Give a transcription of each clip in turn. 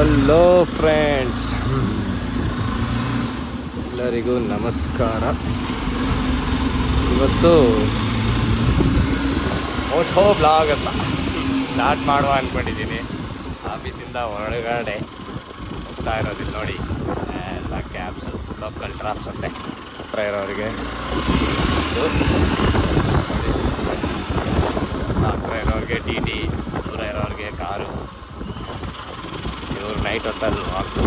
Hello friends, ಎಲ್ಲರಿಗೂ ನಮಸ್ಕಾರ. ಇವತ್ತು ಓಟೋ ಬ್ಲಾಗ್ ಅಂತ ಸ್ಟಾರ್ಟ್ ಮಾಡುವ ಅಂದ್ಕೊಂಡಿದ್ದೀನಿ. ಆಫೀಸಿಂದ ಹೊರಗಡೆ ಹೋಗ್ತಾ ಇರೋದಿಲ್ಲ ನೋಡಿ, ಎಲ್ಲ ಕ್ಯಾಬ್ಸು, ಲೋಕಲ್ ಟ್ರಾಪ್ಸ್ ಅಂತೆ ಹತ್ರ ಇರೋರಿಗೆ, ಹತ್ರ ಇರೋರಿಗೆ ಟಿ ಟಿ, ದೂರ ಇರೋರಿಗೆ ಕಾರು. ಇವರು ನೈಟ್ ಹೊತ್ತಲ್ಲಿ ವಾಕು,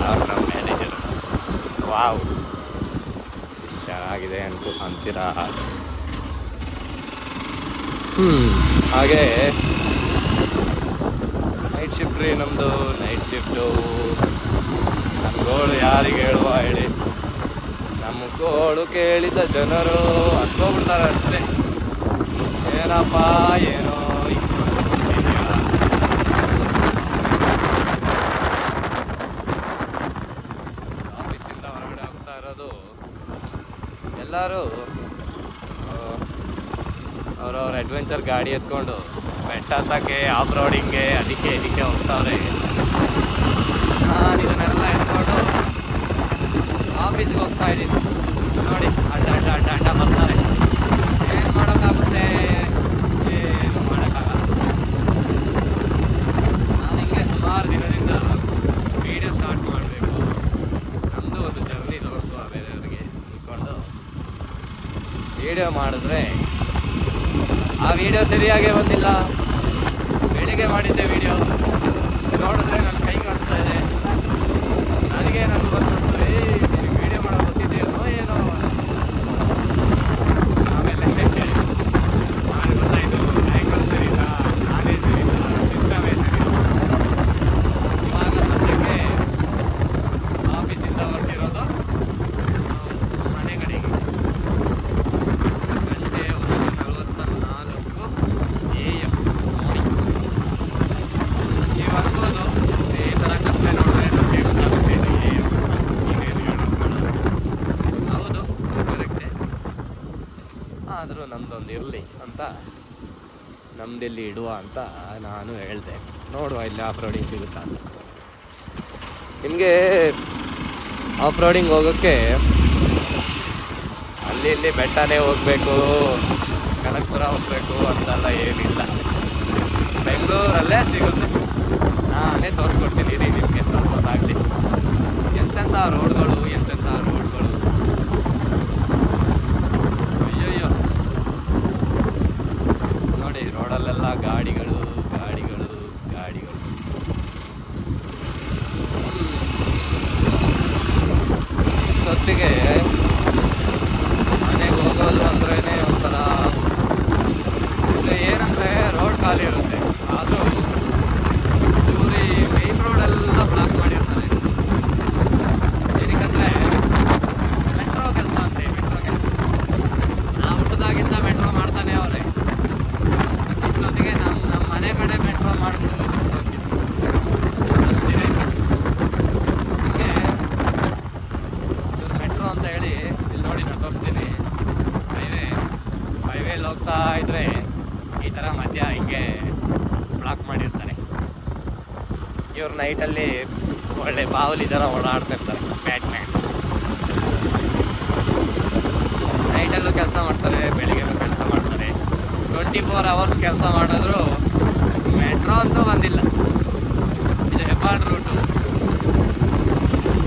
ಅವ್ರು ನಮ್ಮ ಮ್ಯಾನೇಜರು. ವಾವ್, ಚೆನ್ನಾಗಿದೆ ಅಂತೀರಾ? ಹಾಗೆ ನೈಟ್ ಶಿಫ್ಟ್ ರೀ ನಮ್ಮದು. ನೈಟ್ ಶಿಫ್ಟು ನಮ್ಮ ಗೋಳು ಯಾರಿಗೆ ಹೇಳುವ ಹೇಳಿ? ನಮ್ಮ ಗೋಳು ಕೇಳಿದ ಜನರು ಹತ್ಕೋಗ್ಬಿಡ್ತಾರೆ ಅಷ್ಟೇ. ಏನಪ್ಪ ಏನೋ ಆಫೀಸಿಂದ ಹೊರಗಡೆ ಹೋಗ್ತಾ ಇರೋದು. ಎಲ್ಲರೂ ಅವ್ರವ್ರ ಅಡ್ವೆಂಚರ್ ಗಾಡಿ ಎತ್ಕೊಂಡು ಬೆಟ್ಟ ಹತ್ತಕ್ಕೆ, ಆಫ್ ರೋಡಿಂಗ್ಗೆ, ಅದಕ್ಕೆ ಹೋಗ್ತಾವ್ರೆ. ನಾನು ಇದನ್ನೆಲ್ಲ ಎತ್ಕೊಂಡು ಆಫೀಸ್ಗೆ ಹೋಗ್ತಾ ಇದ್ದೀನಿ ನೋಡಿ. ಅಡ್ಡ ಬರ್ತಾರೆ. ಏನು ಮಾಡೋಕ್ಕಾಗುತ್ತೆ? ಏನು ಮಾಡೋಕ್ಕಾಗಲ್ಲ. ನಾನು ಹಿಂಗೆ ಸುಮಾರು ದಿನದಿಂದ ವೀಡಿಯೋ ಸ್ಟಾರ್ಟ್ ಮಾಡಬೇಕು, ನಮ್ಮದು ಒಂದು ಜರ್ನಿ ತೋರಿಸುವ ಬೇರೆಯವ್ರಿಗೆ ಅಂದ್ಕೊಂಡು ವೀಡಿಯೋ ಮಾಡಿದ್ರೆ ಆ ವಿಡಿಯೋ ಸರಿಯಾಗೇ ಬಂದಿಲ್ಲ. ಬೆಳಿಗ್ಗೆ ಮಾಡಿದ್ದೆ ವಿಡಿಯೋ ನೋಡಿದ್ರೆ ನನ್ನ ಕೈ ಕಾಣಿಸ್ತಾ ಇದೆ. ನನಗೆ ಬಂದ್ಬಿಟ್ಟು ನಿನಗೆ ವಿಡಿಯೋ ಮಾಡೋ ಗೊತ್ತಿದೆಯೋ ಏನೋ. ಆಮೇಲೆ ನಾನು ಗೊತ್ತಾಯಿತು, ಆ್ಯಂಗಲ್ ಸರಿ ಇಲ್ಲ, ನಾನೇ ಸರಿ ಇಲ್ಲ, ಸಿಸ್ಟಮೇ ಸರಿ ಇಲ್ಲ. ಇವಾಗ ಸದ್ಯಕ್ಕೆ ಆಫೀಸಿಂದ ಹೊರಟಿರೋದು ಮನೆ ಕಡೆಗೆ. ಗಂಟೆ 1:44 AM ನೋಡಿ. ನೀವು ಅನ್ಬೋದು ಈ ಥರ ಕಪ್ಪೆ ನೋಡಿದ್ರೆ ನಮಗೆ ಗೊತ್ತಾಗುತ್ತೆ ಈಗೇನು ಹೇಳೋದು. ಹೌದು, ಕರೆಕ್ಟೇ. ಆದರೂ ನಮ್ಮದೊಂದು ಇರಲಿ ಅಂತ, ನಮ್ಮದಿಲ್ಲಿ ಇಡುವ ಅಂತ ನಾನು ಹೇಳಿದೆ. ನೋಡುವ ಇಲ್ಲಿ ಆಫ್ ರೋಡಿಂಗ್ ಸಿಗುತ್ತಾ ಅಂತ. ನಿಮಗೆ ಆಫ್ ರೋಡಿಂಗ್ ಹೋಗೋಕ್ಕೆ ಅಲ್ಲಿ ಇಲ್ಲಿ ಬೆಟ್ಟನೇ ಹೋಗಬೇಕು, ಕನಕಪುರ ಹೋಗಬೇಕು ಅಂತೆಲ್ಲ ಏನಿಲ್ಲ. ಬೆಂಗಳೂರಲ್ಲೇ ಸಿಗುತ್ತೆ. ನಾನೇ ತೋರಿಸ್ಕೊಡ್ತೀನಿ ರೀ ನಿಮಗೆ, ಸ್ವಲ್ಪ ಹೊತ್ತಾಗಲಿ. ಎಂತೆಂಥ ರೋಡ್ಗಳು, ಅಯ್ಯಯ್ಯೋ ನೋಡಿ, ರೋಡಲ್ಲೆಲ್ಲ ಗಾಡಿಗಳು. ಇಷ್ಟೊತ್ತಿಗೆ ಮನೆಗೆ ಹೋಗೋದು ಅಂದ್ರೇ ಒಂಥರ ಏನಂದರೆ ರೋಡ್ ಖಾಲಿ ಇರುತ್ತೆ, ಆದರೂ ಇವರು ಮೇನ್ ರೋಡೆಲ್ಲ ಬ್ಲಾಕ್ ಮಾಡಿರ್ತಾರೆ. ಏನಕ್ಕಂದರೆ ಮೆಟ್ರೋ ಕೆಲಸ ಅಂತೆ. ನಾವು ಹುಟ್ಟಿದಾಗಿಂದ ಮೆಟ್ರೋ ಮಾಡ್ತಾನೆ ಅವರೇ. ಇಷ್ಟೊತ್ತಿಗೆ ನಮ್ಮ ಮನೆ ಕಡೆ ಮೆಟ್ರೋ ಮಾಡಿಬಿಟ್ಟು ಅಷ್ಟಿದೆ. ಹೀಗೆ ಮೆಟ್ರೋ ಅಂತ ಹೇಳಿ ಇಲ್ಲಿ ನೋಡಿ, ನಾನು ತೋರಿಸ್ತೀನಿ. ಹೈವೇಲಿ ಹೋಗ್ತಾ ಇದ್ರೆ ಈ ಥರ ಮಧ್ಯ ಹಿಂಗೆ ಬ್ಲಾಕ್ ಮಾಡಿರ್ತಾರೆ. ಇವ್ರು ನೈಟಲ್ಲಿ ಒಳ್ಳೆ ಬಾವಲಿ ಥರ ಓಡಾಡ್ತಿರ್ತಾರೆ. ಬ್ಯಾಟ್ಮ್ಯಾನ್ ನೈಟಲ್ಲೂ ಕೆಲಸ ಮಾಡ್ತಾರೆ, ಬೆಳಿಗ್ಗೆನೂ ಕೆಲಸ ಮಾಡ್ತಾರೆ. 24 hours ಕೆಲಸ ಮಾಡಿದ್ರು ಮೆಟ್ರೋ ಅಂತೂ ಬಂದಿಲ್ಲ. ಇದು ಹೆಬ್ಬಾಳ್ ರೂಟು.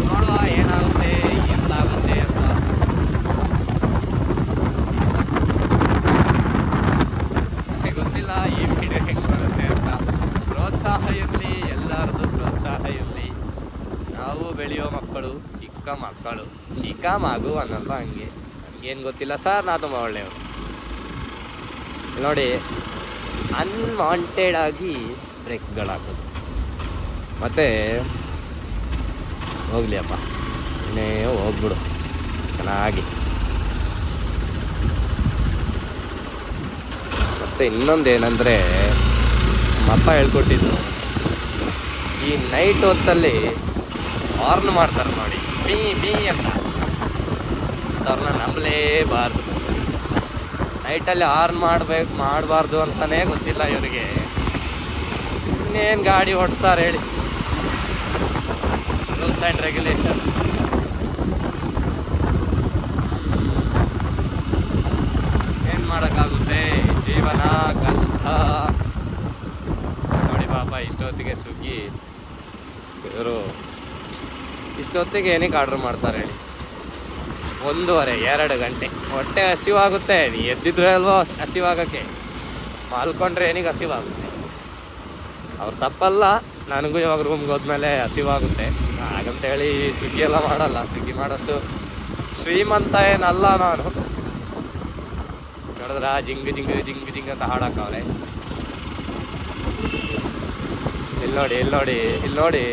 ನೋಡುವ ಏನಾಗುತ್ತೆ, ಎಂತಾಗುತ್ತೆ ಅಂತ. ಗೊತ್ತಿಲ್ಲ ಈ ವಿಡಿಯೋ ಹೆಂಗೆ ಬರುತ್ತೆ ಅಂತ. ಪ್ರೋತ್ಸಾಹ ಇರಲಿ, ಎಲ್ಲರದ್ದು ಪ್ರೋತ್ಸಾಹ ಇರಲಿ. ನಾವು ಬೆಳೆಯೋ ಮಕ್ಕಳು, ಚಿಕ್ಕ ಮಗು ಅನ್ನಲ್ಲ, ಹಂಗೆ ನನಗೇನು ಗೊತ್ತಿಲ್ಲ ಸರ್, ನಾ ತುಂಬ ಒಳ್ಳೆಯವರು. ನೋಡಿ, ಅನ್ವಾಂಟೆಡ್ ಆಗಿ ಬ್ರೇಕ್ಗಳಾಗೋದು. ಮತ್ತು ಹೋಗ್ಲಿ ಅಪ್ಪ, ಇನ್ನೇ ಹೋಗ್ಬಿಡು ಚೆನ್ನಾಗಿ. ಮತ್ತು ಇನ್ನೊಂದೇನೆಂದರೆ, ನಮ್ಮಪ್ಪ ಹೇಳ್ಕೊಟ್ಟಿದ್ದು, ಈ ನೈಟ್ ಹೊತ್ತಲ್ಲಿ ಹಾರ್ನ್ ಮಾಡ್ತಾರೆ ನೋಡಿ, ಬೀ ಅಂತ. ಅವ್ರನ್ನ ನಂಬಲೇಬಾರ್ದು. ನೈಟಲ್ಲಿ ಹಾರ್ನ್ ಮಾಡಬಾರ್ದು ಅಂತಲೇ ಗೊತ್ತಿಲ್ಲ ಇವರಿಗೆ. ಇನ್ನೇನು ಗಾಡಿ ಓಡಿಸ್ತಾರೆ ಹೇಳಿ, ರೂಲ್ಸ್ ಆ್ಯಂಡ್ ರೆಗ್ಯುಲೇಷನ್. ಏನು ಮಾಡೋಕ್ಕಾಗುತ್ತೆ, ಜೀವನ ಕಷ್ಟ. ನೋಡಿ ಪಾಪ ಇಷ್ಟೊತ್ತಿಗೆ ಸ್ವಿಗ್ಗಿ ಇವರು ಇಷ್ಟೊತ್ತಿಗೆ ಏನಕ್ಕೆ ಆರ್ಡ್ರ್ ಮಾಡ್ತಾರೆ ಹೇಳಿ? 1:30 2 ಗಂಟೆ. ಹೊಟ್ಟೆ ಹಸಿವಾಗುತ್ತೆ, ನೀ ಎದ್ದಿದ್ರೆ ಅಲ್ವೋ ಹಸಿವಾಗಕ್ಕೆ, ಮಲ್ಕೊಂಡ್ರೆ ಏನಕ್ಕೆ ಹಸಿವಾಗುತ್ತೆ? ಅವ್ರು ತಪ್ಪಲ್ಲ, ನನಗೂ ಇವಾಗ ರೂಮ್ಗೆ ಹೋದ್ಮೇಲೆ ಹಸಿವಾಗುತ್ತೆ. ಹಾಗಂತೇಳಿ ಸ್ವಿಗ್ಗಿ ಎಲ್ಲ ಮಾಡಲ್ಲ, ಸ್ವಿಗ್ಗಿ ಮಾಡೋಷ್ಟು ಶ್ರೀಮಂತ ಏನಲ್ಲ ನಾನು. ನೋಡಿದ್ರ ಜಿಂಗ್ ಜಿಂಗ್ ಜಿಂಗ್ ಜಿಂಗ್ ಅಂತ ಹಾಡಾಕವ್ರೆ. ಇಲ್ಲಿ ನೋಡಿ, ಇಲ್ಲಿ ನೋಡಿ, ಇಲ್ಲಿ ನೋಡಿ,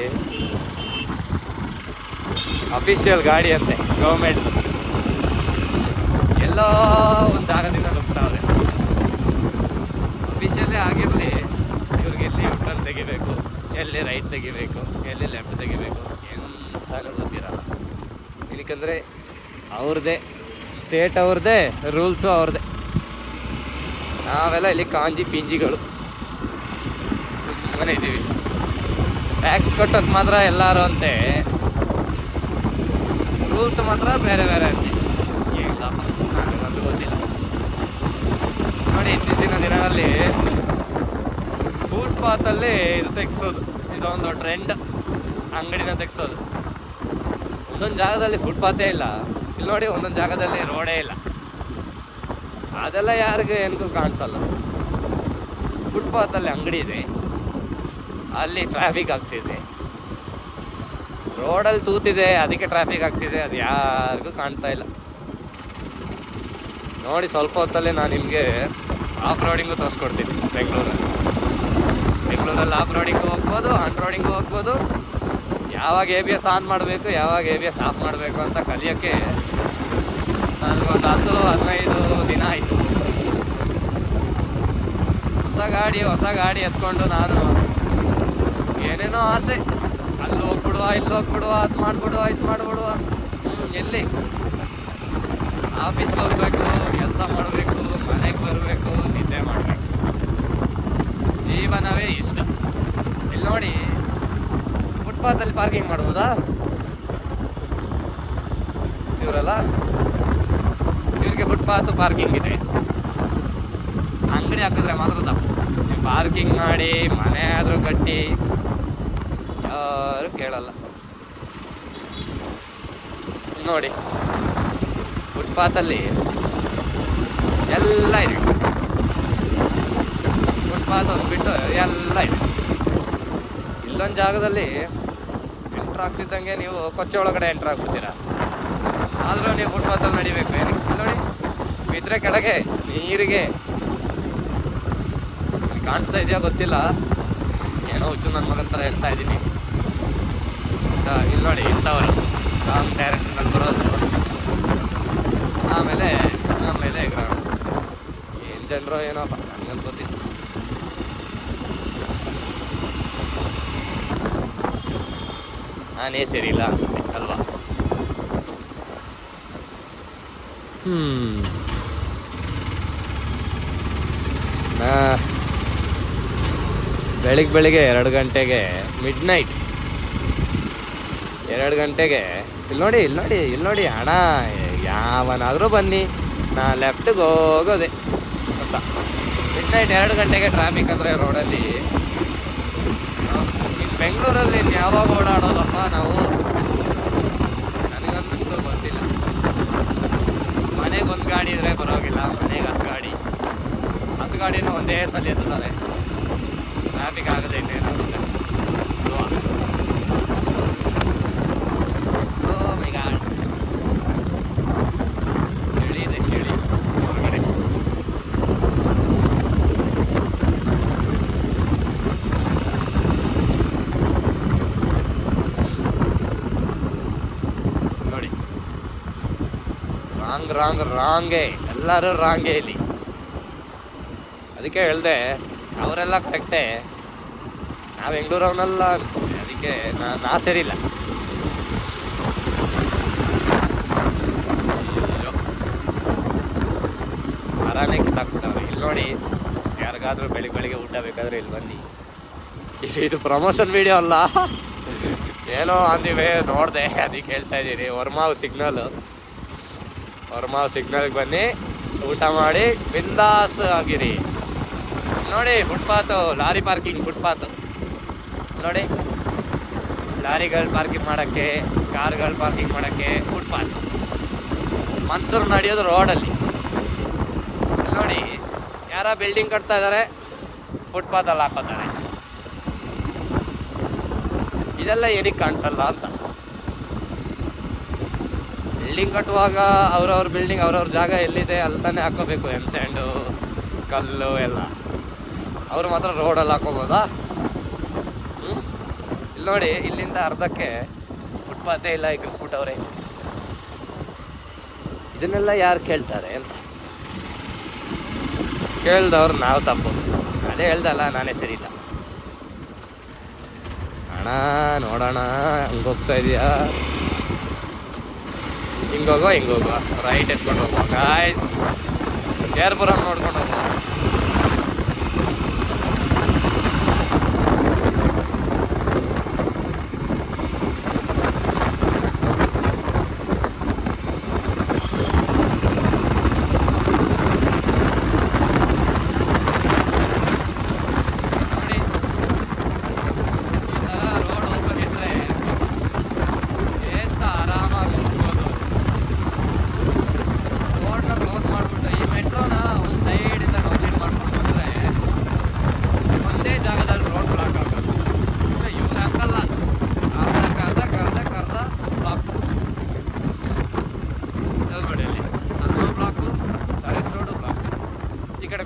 ಅಫಿಷಿಯಲ್ ಗಾಡಿ ಅಂತೆ ಗೌರ್ಮೆಂಟ್. ಎಲ್ಲೋ ಒಂದು ಜಾಗದಿಂದ ನುಗ್ತಾವ್ರೆ. ಅಫಿಷಿಯಲ್ಲೇ ಆಗಿರಲಿ, ಇವ್ರಿಗೆ ಎಲ್ಲಿ ಟರ್ನ್ ತೆಗಿಬೇಕು, ಎಲ್ಲಿ ರೈಟ್ ತೆಗಿಬೇಕು, ಎಲ್ಲಿ ಲೆಫ್ಟ್ ತೆಗಿಬೇಕು ಎಂತಾನು ಗೊತ್ತಿರಲ್ಲ. ಏನಕ್ಕಂದರೆ ಅವ್ರದ್ದೇ ಸ್ಟೇಟ್, ಅವ್ರದ್ದೇ ರೂಲ್ಸು ಅವ್ರದ್ದೇ. ನಾವೆಲ್ಲ ಇಲ್ಲಿ ಕಾಂಜಿ ಪಿಂಜಿಗಳು ಸುಮ್ಮನೆ ಇದ್ದೀವಿ. ಟ್ಯಾಕ್ಸ್ ಕಟ್ಟೋದು ಮಾತ್ರ ಎಲ್ಲರೂ ಅಂತೆ, ರೂಲ್ಸ್ ಮಾತ್ರ ಬೇರೆ ಬೇರೆ ಅಂತೆ. ಏನಪ್ಪ ನನಗಂತೂ ಗೊತ್ತಿಲ್ಲ. ನೋಡಿ ಇತ್ತೀಚಿನ ದಿನಗಳಲ್ಲಿ ಫುಟ್ಪಾತಲ್ಲಿ ಇದು ತೆಗ್ಸೋದು, ಇದೊಂದು ಟ್ರೆಂಡ್, ಅಂಗಡಿನ ತೆಗ್ಸೋದು. ಒಂದೊಂದು ಜಾಗದಲ್ಲಿ ಫುಟ್ಪಾತೇ ಇಲ್ಲ, ಇಲ್ಲಿ ನೋಡಿ ಒಂದೊಂದು ಜಾಗದಲ್ಲಿ ರೋಡೇ ಇಲ್ಲ. ಅದೆಲ್ಲ ಯಾರಿಗೂ ಏನಕ್ಕೂ ಕಾಣಿಸಲ್ಲ. ಫುಟ್ಪಾತಲ್ಲಿ ಅಂಗಡಿ ಇದೆ, ಅಲ್ಲಿ ಟ್ರಾಫಿಕ್ ಆಗ್ತಿದೆ, ರೋಡಲ್ಲಿ ತೂತಿದೆ, ಅದಕ್ಕೆ ಟ್ರಾಫಿಕ್ ಆಗ್ತಿದೆ, ಅದು ಯಾರಿಗೂ ಕಾಣ್ತಾ ಇಲ್ಲ. ನೋಡಿ ಸ್ವಲ್ಪ ಹೊತ್ತಲ್ಲೇ ನಾನು ನಿಮಗೆ ಆಫ್ ರೋಡಿಂಗು ತೋರಿಸ್ಕೊಡ್ತೀನಿ. ಬೆಂಗಳೂರಲ್ಲಿ ಆಫ್ ರೋಡಿಂಗು ಹೋಗ್ಬೋದು, ಆನ್ ರೋಡಿಂಗು ಹೋಗ್ಬೋದು. ಯಾವಾಗ ABS ಆನ್ ಮಾಡಬೇಕು, ಯಾವಾಗ ABS ಆಫ್ ಮಾಡಬೇಕು ಅಂತ ಕಲಿಯೋಕ್ಕೆ ನನಗೊಂದು 10-15 ದಿನ ಆಯಿತು. ಹೊಸ ಗಾಡಿ ಎತ್ಕೊಂಡು ನಾನು ಏನೇನೋ ಆಸೆ, ಅಲ್ಲಿ ಹೋಗ್ಬಿಡುವ, ಇಲ್ಲಿ ಹೋಗ್ಬಿಡುವ, ಅದು ಮಾಡಿಬಿಡುವ, ಇದು ಮಾಡಿಬಿಡುವ. ಎಲ್ಲಿ ಆಫೀಸ್ಗೆ ಹೋಗ್ಬೇಕು, ಕೆಲಸ ಮಾಡಬೇಕು, ಮನೆಗೆ ಬರಬೇಕು, ನಿದ್ದೆ ಮಾಡಬೇಕು, ಜೀವನವೇ ಇಷ್ಟ. ಇಲ್ಲಿ ನೋಡಿ ಫುಟ್ಪಾತಲ್ಲಿ ಪಾರ್ಕಿಂಗ್ ಮಾಡ್ಬೋದಾ ಇವರೆಲ್ಲ? ಇವ್ರಿಗೆ ಫುಟ್ಪಾತ್ ಪಾರ್ಕಿಂಗ್ ಇದೆ, ಅಂಗಡಿ ಹಾಕಿದ್ರೆ ಮಾತ್ರ ತಪ್ಪು. ನೀವು ಪಾರ್ಕಿಂಗ್ ಮಾಡಿ ಮನೆ ಆದರೂ ಕಟ್ಟಿ ಯಾರು ಕೇಳಲ್ಲ. ನೋಡಿ ಫುಟ್ಪಾತಲ್ಲಿ ಎಲ್ಲ ಇದೆ, ಫುಟ್ಪಾತ್ ಒಂದು ಬಿಟ್ಟು ಎಲ್ಲ ಇದೆ. ಇಲ್ಲೊಂದು ಜಾಗದಲ್ಲಿ ಎಂಟ್ರ್ ಆಗ್ತಿದ್ದಂಗೆ ನೀವು ಕೊಚ್ಚೆ ಒಳಗಡೆ ಎಂಟ್ರ್ ಆಗ್ಬಿಡ್ತೀರಾ, ಆದರೂ ನೀವು ಫುಟ್ಪಾತಲ್ಲಿ ನಡಿಬೇಕು. ಏನಕ್ಕೆ? ಇಲ್ಲಿ ನೋಡಿ, ಬಿದ್ದರೆ ಕೆಳಗೆ ನೀರಿಗೆ. ಕಾಣಿಸ್ತಾ ಇದೆಯಾ ಗೊತ್ತಿಲ್ಲ, ಏನೋ ಹುಚ್ಚು ನನ್ನ ಮಗನ ಥರ ಹೇಳ್ತಾ ಇದ್ದೀನಿ. ಇಲ್ಲಿ ನೋಡಿ ಇಂಥವರು ರಾಂಗ್ ಡೈರೆಕ್ಷನಲ್ಲಿ ಬರೋದು, ಆಮೇಲೆ ಗ್ರೌಂಡ್. ಏನು ಜನರು ಏನೋಪ್ಪ, ನನಗಂತ ಗೊತ್ತಿಲ್ಲ. ನಾನೇ ಸರಿ ಇಲ್ಲ ಅನ್ಸುತ್ತೆ ಅಲ್ವಾ? ಬೆಳಿಗ್ಗೆ 2 ಗಂಟೆಗೆ ಮಿಡ್ನೈಟ್ 2 ಗಂಟೆಗೆ ಇಲ್ಲಿ ನೋಡಿ ಹಣ ಯಾವನಾದರೂ ಬನ್ನಿ, ನಾ ಲೆಫ್ಟಿಗೆ ಹೋಗೋದೆ ಅಂತ. ಮಿಡ್ನೈಟ್ 2 ಗಂಟೆಗೆ ಟ್ರಾಫಿಕ್ ಅಂದರೆ ರೋಡಲ್ಲಿ. ಇನ್ನು ಬೆಂಗಳೂರಲ್ಲಿ ಯಾವಾಗ ಓಡಾಡೋದಪ್ಪ ನಾವು? ನನಗಂತೂ ಗೊತ್ತಿಲ್ಲ. ಮನೆಗೆ 1 ಗಾಡಿ ಇದ್ರೆ ಪರವಾಗಿಲ್ಲ, ಮನೆಗೆ 10 ಗಾಡಿ, 10 ಗಾಡಿನೂ ಒಂದೇ ಸಲ ಎತ್ತುತ್ತಾರೆ. ಟ್ರಾಫಿಕ್ ಆಗದೆ ಇನ್ನೇನಾಗುತ್ತೆ. ಚಳಿ ಇದೆ, ಚಳಿ ಹೊರಗಡೆ. ನೋಡಿ ರಾಂಗೇ, ಎಲ್ಲರೂ ರಾಂಗೇ ಇಲ್ಲಿ. ಅದಕ್ಕೆ ಹೇಳ್ದೆ ಅವರೆಲ್ಲ ಕರೆಕ್ಟೇ, ನಾವು ಬೆಂಗಳೂರವನ್ನೆಲ್ಲ ಅನಿಸುತ್ತೆ. ಅದಕ್ಕೆ ನಾ ಸರಿಯಿಲ್ಲ. ಮರನೇ ಕಿತ್ತಾಕ್ಬಿಟ್ಟವ್ರೆ. ಇಲ್ಲಿ ನೋಡಿ, ಯಾರಿಗಾದ್ರೂ ಬೆಳಿಗ್ಗೆ ಊಟ ಬೇಕಾದರೆ ಇಲ್ಲಿ ಬನ್ನಿ, ಇದು ಪ್ರಮೋಷನ್ ವಿಡಿಯೋ ಅಲ್ಲ, ಏನೋ ಅಂದಿವೆ ನೋಡಿದೆ ಅದಕ್ಕೆ ಹೇಳ್ತಾ ಇದ್ದೀನಿ. ವರ್ಮಾವ್ ಸಿಗ್ನಲ್ಗೆ ಬನ್ನಿ, ಊಟ ಮಾಡಿ ಬಿಂದಾಸ್ ಆಗಿರಿ. ನೋಡಿ ಫುಟ್ಪಾತು, ಲಾರಿ ಪಾರ್ಕಿಂಗ್ ಫುಟ್ಪಾತು ನೋಡಿ, ಲಾರಿಗಳು ಪಾರ್ಕಿಂಗ್ ಮಾಡೋಕ್ಕೆ, ಕಾರ್ಗಳು ಪಾರ್ಕಿಂಗ್ ಮಾಡೋಕ್ಕೆ ಫುಟ್ಪಾತ್. ಮನ್ಸೂರು ನಡೆಯೋದು ರೋಡಲ್ಲಿ. ನೋಡಿ ಯಾರ ಬಿಲ್ಡಿಂಗ್ ಕಟ್ತಾ ಇದ್ದಾರೆ, ಫುಟ್ಪಾತಲ್ಲಿ ಹಾಕೋತಾರೆ. ಇದೆಲ್ಲ ಏನಕ್ಕೆ ಕಾಣಿಸಲ್ಲ ಅಂತ. ಬಿಲ್ಡಿಂಗ್ ಕಟ್ಟುವಾಗ ಅವ್ರವ್ರ ಬಿಲ್ಡಿಂಗ್ ಅವ್ರವ್ರ ಜಾಗ ಎಲ್ಲಿದೆ ಅಲ್ಲಿ ತಾನೇ ಹಾಕೋಬೇಕು, ಸ್ಯಾಂಡು ಕಲ್ಲು ಎಲ್ಲ. ಅವರು ಮಾತ್ರ ರೋಡಲ್ಲಿ ಹಾಕೋಬೋದಾ? ಇಲ್ಲಿ ನೋಡಿ, ಇಲ್ಲಿಂದ ಅರ್ಧಕ್ಕೆ ಫುಟ್ಪಾತೇ ಇಲ್ಲ, ಎಗ್ರಿಸ್ಬಿಟ್ಟವ್ರೆ. ಇದನ್ನೆಲ್ಲ ಯಾರು ಕೇಳ್ತಾರೆ ಅಂತ ಕೇಳ್ದವ್ರು ನಾವು ತಪ್ಪು. ಅದೇ ಹೇಳ್ದಲ್ಲ, ನಾನೇ ಸರಿ ಇಲ್ಲ. ಅಣ್ಣ ನೋಡೋಣ, ಹಂಗೋಗ್ತಾ ಇದೆಯಾ, ಹಿಂಗೋಗೋ ರೈಟ್ ಎತ್ಕೊಂಡು ಹೋಗುವ ಗಾಯ್ಸ್. ಕೇರ್ಪುರಂ ನೋಡ್ಕೊಂಡು ಹೋಗುವ.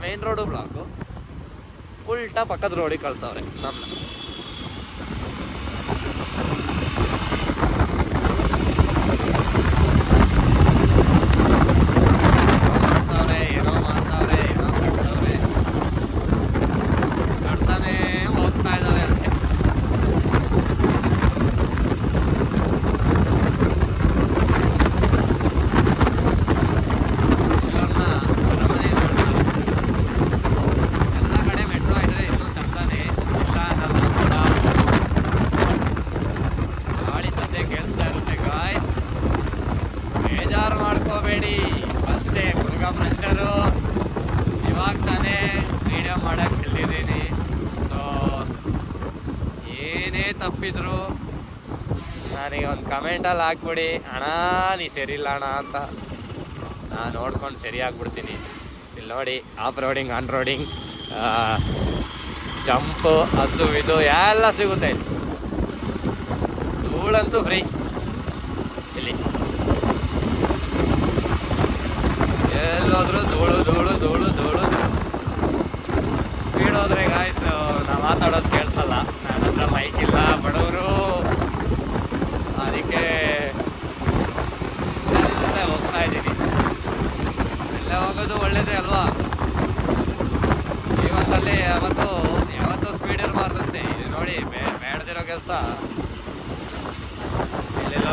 ಮೇನ್ ರೋಡು ಬ್ಲಾಕು, ಉಲ್ಟಾ ಪಕ್ಕದ ರೋಡಿಗೆ ಕಳ್ಸವ್ರೆ ನಮ್ಮನ್ನ. ಏನೋ ಮಾಡ್ತಾವ್ರೆ ಕಟ್ತಾನೆ ಹೋಗ್ತಾ ಇದ್ದಾರೆ ಅಷ್ಟೇ. ಮಾಡ್ಕೋಬೇಡಿ ಅಷ್ಟೇ, ಮುರುಘಾ ಫ್ರೆಶರು. ಇವಾಗ ತಾನೇ ವಿಡಿಯೋ ಮಾಡಕ್ಕೆ ಹೇಳಿದ್ದೀನಿ. ಸೊ ಏನೇ ತಪ್ಪಿದ್ರು ನನಗೆ ಒಂದು ಕಮೆಂಟಲ್ಲಿ ಹಾಕ್ಬಿಡಿ, ಅಣ್ಣ ನೀ ಸರಿಯಿಲ್ಲ ಅಣ್ಣ ಅಂತ. ನಾನು ನೋಡ್ಕೊಂಡು ಸರಿ ಆಗ್ಬಿಡ್ತೀನಿ. ಇಲ್ಲಿ ನೋಡಿ, off roading, on roading, jump, ಅದು ಇದು ಎಲ್ಲ ಸಿಗುತ್ತೆ. ಧೂಳಂತೂ ಫ್ರೀ ಇಲ್ಲಿ. ಎಲ್ಲೋದ್ರು ಧೂಳು. ಸ್ಪೀಡ್ ಹೋದ್ರೆ ಗಾಯ್ಸ್ ನಾವು ಮಾತಾಡೋದು ಕೇಳಿಸಲ್ಲ. ನನ್ನ ಹತ್ರ ಮೈಕ್ ಇಲ್ಲ, ಬಡವರು, ಅದಕ್ಕೆ ಎಲ್ಲ ಹೋಗ್ತಾ ಇದ್ದೀನಿ. ಎಲ್ಲ ಹೋಗೋದು ಒಳ್ಳೇದೇ ಅಲ್ವಾ? ಜೀವನದಲ್ಲಿ ಯಾವತ್ತೂ ಸ್ಪೀಡ್ ಇರಬಾರ್ದಂತೆ. ಇದು ನೋಡಿ, ಬೇಡದಿರೋ ಕೆಲಸ. ಇಲ್ಲೆಲ್ಲ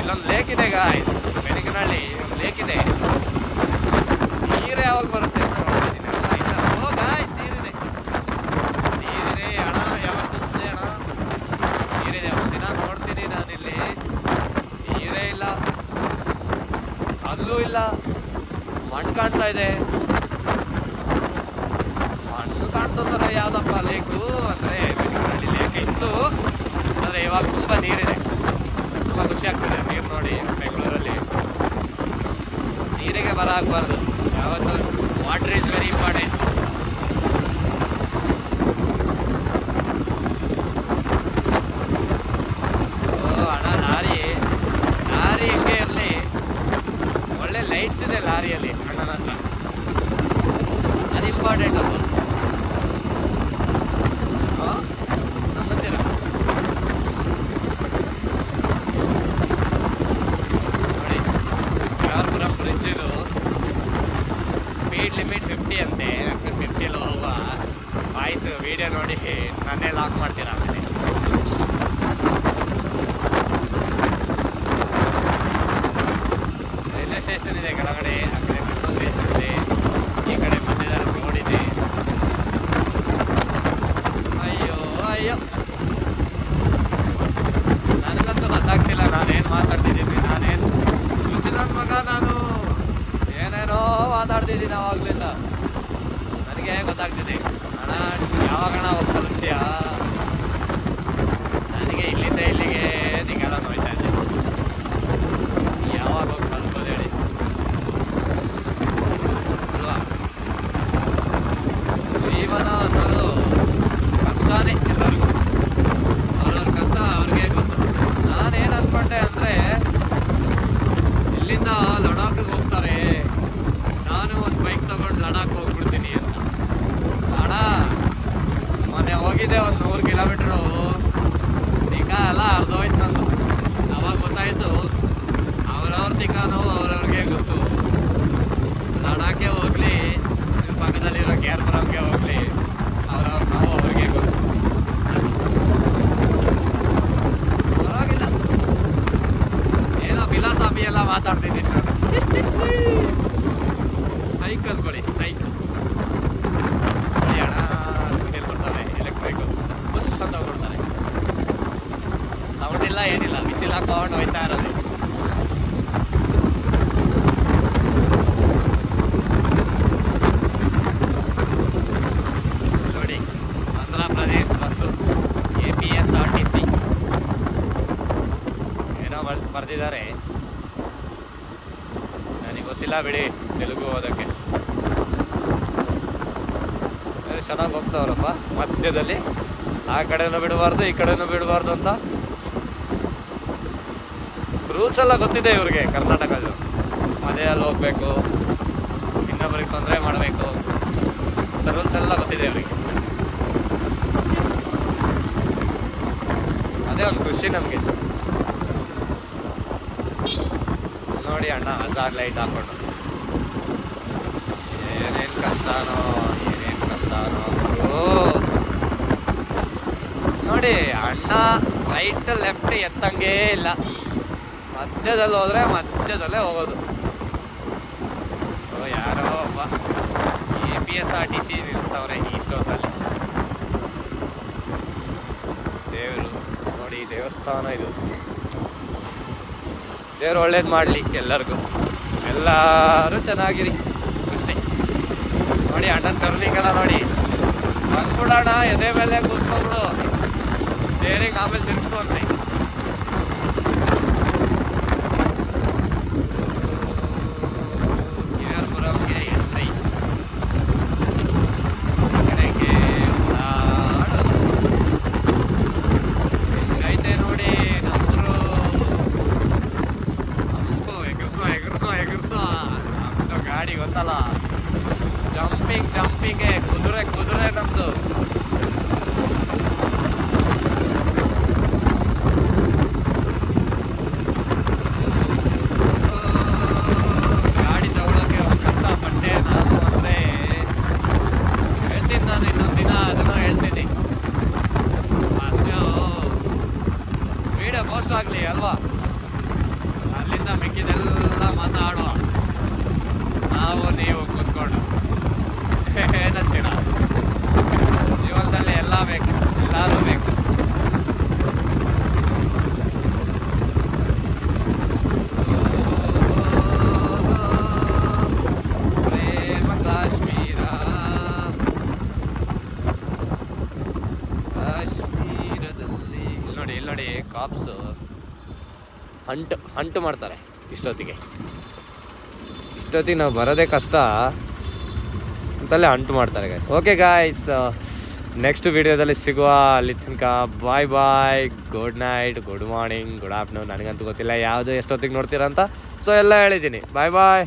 ಇಲ್ಲೊಂದು ಲೇಕ್ ಇದೆ ಗಾಯ್ಸ್, ಬೆಳಗಿನಹಳ್ಳಿ ಒಂದು ಲೇಕ್ ಇದೆ. ನೀರೇ ಯಾವಾಗ ಬರುತ್ತೆ ಅಂತ ನೋಡ್ತಿದ್ದೀನಿ. ಓ ಗಾಯ್ಸ್, ನೀರಿದೆ ಅಣ್ಣ, ಯಾವಾಗ ತುಂಬಿಸಿದೆ ಅಣ್ಣ, ನೀರಿದೆ. ಒಂದಿನ ನೋಡ್ತೀನಿ ನಾನಿಲ್ಲಿ, ನೀರೇ ಇಲ್ಲ, ಅಲ್ಲೂ ಇಲ್ಲ, ಮಣ್ಣು ಕಾಣ್ತಾ ಇದೆ. ಮಣ್ಣು ಕಾಣಿಸೋ ಥರ ಯಾವುದಪ್ಪ ಲೇಕು ಅಂದರೆ ಬೆಂಗಳೂರಲ್ಲಿ ಲೇಕ್ ಇತ್ತು, ಆದರೆ ಇವಾಗ ತುಂಬ ನೀರಿದೆ. ತುಂಬ ಖುಷಿ ಆಗ್ತದೆ ನೀರು ನೋಡಿ. ಬೆಂಗಳೂರಲ್ಲಿ ನೀರಿಗೆ ಬರ ಆಗಬಾರ್ದು ಯಾವತ್ತು. Water is very important. ಅಣ್ಣ ಲಾರಿ ಹಿಂಗೆ ಇರಲಿ, ಒಳ್ಳೆ ಲೈಟ್ಸ್ ಇದೆ ಲಾರಿಯಲ್ಲಿ ಅಣ್ಣನ ಹತ್ರ, ಅದು ಇಂಪಾರ್ಟೆಂಟ್ ಅಪ್ಪ. ನಂಬತ್ತೀರ? ನೋಡಿ, ಕೇರ್ಪುರಂ ಬ್ರಿಡ್ಜ್ ಇದು. ಸ್ಪೀಡ್ ಲಿಮಿಟ್ 50 ಅಂತೆ. 50 ಹೋಗುವ ವಾಯ್ಸ್ ವಿಡಿಯೋ ನೋಡಿ ನನ್ನೇ ಲಾಕ್ ಮಾಡ್ತೀರಾ ಆಮೇಲೆ. ರೈಲ್ವೆ ಸ್ಟೇಷನ್ ಇದೆ ಕೆಳಗಡೆ, ಆ ಕಡೆ ಮೆಟ್ರೋ ಸ್ಟೇಷನ್ ಇದೆ. ಮಾತಾಡ್ತಿದ್ದೀನಿ. ನಾನೇನು ರುಚಿ ನನ್ನ ಮಗ, ನಾನು ಏನೇನೋ ಮಾತಾಡ್ತಿದ್ದೀನಿ ಅವಾಗ್ಲಿಂದ. ನನಗೆ ಗೊತ್ತಾಗ್ತಿದೆ ಅಣ್ಣ ಯಾವಾಗಣ ಹೋಗಿ ಕಲಿಸ್ತೀಯಾ, ನನಗೆ ಇಲ್ಲಿಂದ ಇಲ್ಲಿಗೆ ನಿಂಗೆಲ್ಲ ನೋಯ್ತಾ ಇದ್ದೆ, ಯಾವಾಗ ಹೋಗಿ ಕಲ್ಬೋದು ಹೇಳಿ ಅಲ್ವಾ? ಜೀವನ ಅನ್ನೋದು ಕಷ್ಟನೇ ಎಲ್ಲರಿಗೂ, ಅವ್ರವ್ರ ಕಷ್ಟ ಅವ್ರಿಗೆ ಗೊತ್ತು. ನಾನೇನು ಅಂದ್ಕೊಂಡೆ ಅಂದರೆ ಇಲ್ಲಿಂದ ಲಡಾಖಿಗೆ ಹೋಗ್ತಾರೆ, ನಾನು ಒಂದು ಬೈಕ್ ತೊಗೊಂಡು ಲಡಾಖ್ ಹೋಗ್ಬಿಡ್ತೀನಿ ಅಂತ. ಅಣ್ಣ ಮೊನ್ನೆ ಹೋಗಿದ್ದೆ ಒಂದು 100 ಕಿಲೋಮೀಟ್ರು, ಟಿಕ ಎಲ್ಲ ಅರ್ಧೋಯ್ತು ನಂದು. ಅವಾಗ ಗೊತ್ತಾಯಿತು ಅವ್ರವ್ರ ಟಿಕಾನು ಅವ್ರವ್ರಿಗೆ ಗೊತ್ತು. ಲಡಾಖ್ಗೆ ಹೋಗಲಿ, ಪಕ್ಕದಲ್ಲಿರೋ ಕೇರ್ಪುರಮ್ಗೆ ಹೋಗಲಿ, ಅವ್ರವ್ರ ನಾವು ಅವ್ರಿಗೆ ಗೊತ್ತು. ಪರವಾಗಿಲ್ಲ, ಏನೋ ಫಿಲಾಸಫಿ ಎಲ್ಲ ಮಾತಾಡ್ತಿದ್ದೀನಿ ನಾನು. ಸೈಕಲ್ಗಳು ಸೈಕಲ್ ಅಣ್ಣ ಸ್ಕೂಟಿಯಲ್ಲಿ ಬರ್ತಾರೆ, ಎಲೆಕ್ಟ್ರಿಕ್ ಬಸ್ ಅಂತ ಕೊಡ್ತಾರೆ, ಸೌಂಡ್ ಇಲ್ಲ ಏನಿಲ್ಲ, ಬಿಸಿಲು ಹಾಕೊಂಡು ಹೋಯ್ತಾ ಇರೋದು. ನೋಡಿ ಆಂಧ್ರ ಪ್ರದೇಶ್ ಬಸ್ಸು APSRTC ಏನೋ ಬರೆದಿದ್ದಾರೆ, ನನಗೆ ಗೊತ್ತಿಲ್ಲ ಬಿಡಿ ತೆಲುಗು ಓದೋಕ್ಕೆ. ಚೆನ್ನಾಗಿ ಹೋಗ್ತಾವ್ರಪ್ಪ ಮಧ್ಯದಲ್ಲಿ, ಆ ಕಡೆನೂ ಬಿಡಬಾರ್ದು ಈ ಕಡೆನೂ ಬಿಡಬಾರ್ದು ಅಂತ ರೂಲ್ಸ್ ಎಲ್ಲ ಗೊತ್ತಿದೆ ಇವ್ರಿಗೆ. ಕರ್ನಾಟಕದ್ದು ಮನೆಯಲ್ಲಿ ಹೋಗ್ಬೇಕು, ಇನ್ನೊಬ್ಬರಿಗೆ ತೊಂದರೆ ಮಾಡಬೇಕು ಅಂತ ರೂಲ್ಸ್ ಎಲ್ಲ ಗೊತ್ತಿದೆ ಇವ್ರಿಗೆ. ಅದೇ ಒಂದು ಖುಷಿ ನಮಗೆ. ನೋಡಿ ಅಣ್ಣ ಹಜಾರ್ ಲೈಟ್ ಹಾಕೊಂಡು ಏನೇನು ಕಷ್ಟನೋ ನೋಡಿ ಅಣ್ಣ. ರೈಟ್ ಲೆಫ್ಟ್ ಎತ್ತಂಗೇ ಇಲ್ಲ, ಮಧ್ಯದಲ್ಲಿ ಹೋದ್ರೆ ಮಧ್ಯದಲ್ಲೇ ಹೋಗೋದು. ಯಾರೋ ಒಬ್ಬ APSRTC ನಿಲ್ಲಿಸ್ತವ್ರೆ ಇಷ್ಟೊತ್ತಲ್ಲಿ. ದೇವರು ನೋಡಿ, ದೇವಸ್ಥಾನ ಇದು. ದೇವ್ರು ಒಳ್ಳೇದು ಮಾಡಲಿ ಎಲ್ಲರಿಗೂ, ಎಲ್ಲರೂ ಚೆನ್ನಾಗಿರಿ, ಖುಷಿ. ನೋಡಿ ಅಣ್ಣನ ಟರ್ನಿಂಗ್ ಎಲ್ಲ ನೋಡಿ, ಬಂದ್ಬಿಡೋಣ ಎದೆ ಮೇಲೆ ಕೂತ್ಕೊಂಡ್ಬಿಡು, ಸ್ಟೇರಿಂಗ್ ಆಮೇಲೆ ತಿರ್ಗಿಸು ಅಂತೆ. ಕೇರ್ಪುರಮ್ಗೆ ಎಂಟ್ರಿ, ಕಡೆಗೆ ಹಿಂಗೈತೆ ನೋಡಿ ನಮ್ಮೂರು. ನಮಗೂ ಎಗರ್ಸೋ ನಮ್ಮದು ಗಾಡಿ ಗೊತ್ತಲ್ಲ, ಜಂಪಿಂಗ್ಗೆ ಕುದುರೆ ನಮ್ಮದು. ಗಾಡಿ ತಗೊಳ್ಳೋಕ್ಕೆ ಒಂದು ಕಷ್ಟಪಟ್ಟೆ ನಾನು, ಅಂದರೆ ಹೇಳ್ತೀನಿ ನಾನು ಇನ್ನೊಂದು ದಿನ ಅದನ್ನು ಹೇಳ್ತೀನಿ. ಅಷ್ಟು ವಿಡಿಯೋ ಪೋಸ್ಟ್ ಆಗಲಿ ಅಲ್ವಾ, ಅಲ್ಲಿಂದ ಮಿಕ್ಕಿದೆಲ್ಲ ಮಾತಾಡುವ ನಾವು ನೀವು ಕೂತ್ಕೊಂಡು. ಏನಂತೀರ? ಜೀವನದಲ್ಲಿ ಎಲ್ಲ ಬೇಕು, ಎಲ್ಲರೂ ಬೇಕು. ಪ್ರೇಮ ಕಾಶ್ಮೀರ, ಕಾಶ್ಮೀರದಲ್ಲಿ ಇಲ್ಲಿ ನೋಡಿ ಕಾಪ್ಸು ಅಂಟು ಮಾಡ್ತಾರೆ. ಇಷ್ಟೊತ್ತಿಗೆ ನಾವು ಬರೋದೇ ಕಷ್ಟ ಅಂತಲೇ ಅಂಟು ಮಾಡ್ತಾರೆ ಗಾಯ್ಸ್. ಓಕೆ ಗಾಯ್ಸ್, ನೆಕ್ಸ್ಟ್ ವಿಡಿಯೋದಲ್ಲಿ ಸಿಗುವ. ಅಲ್ಲಿ ತನಕ bye, good night, good morning, good afternoon. ನನಗಂತೂ ಗೊತ್ತಿಲ್ಲ ಯಾವುದು ಎಷ್ಟೊತ್ತಿಗೆ ನೋಡ್ತೀರಾ ಅಂತ, ಸೊ ಎಲ್ಲ ಹೇಳಿದ್ದೀನಿ. ಬಾಯ್.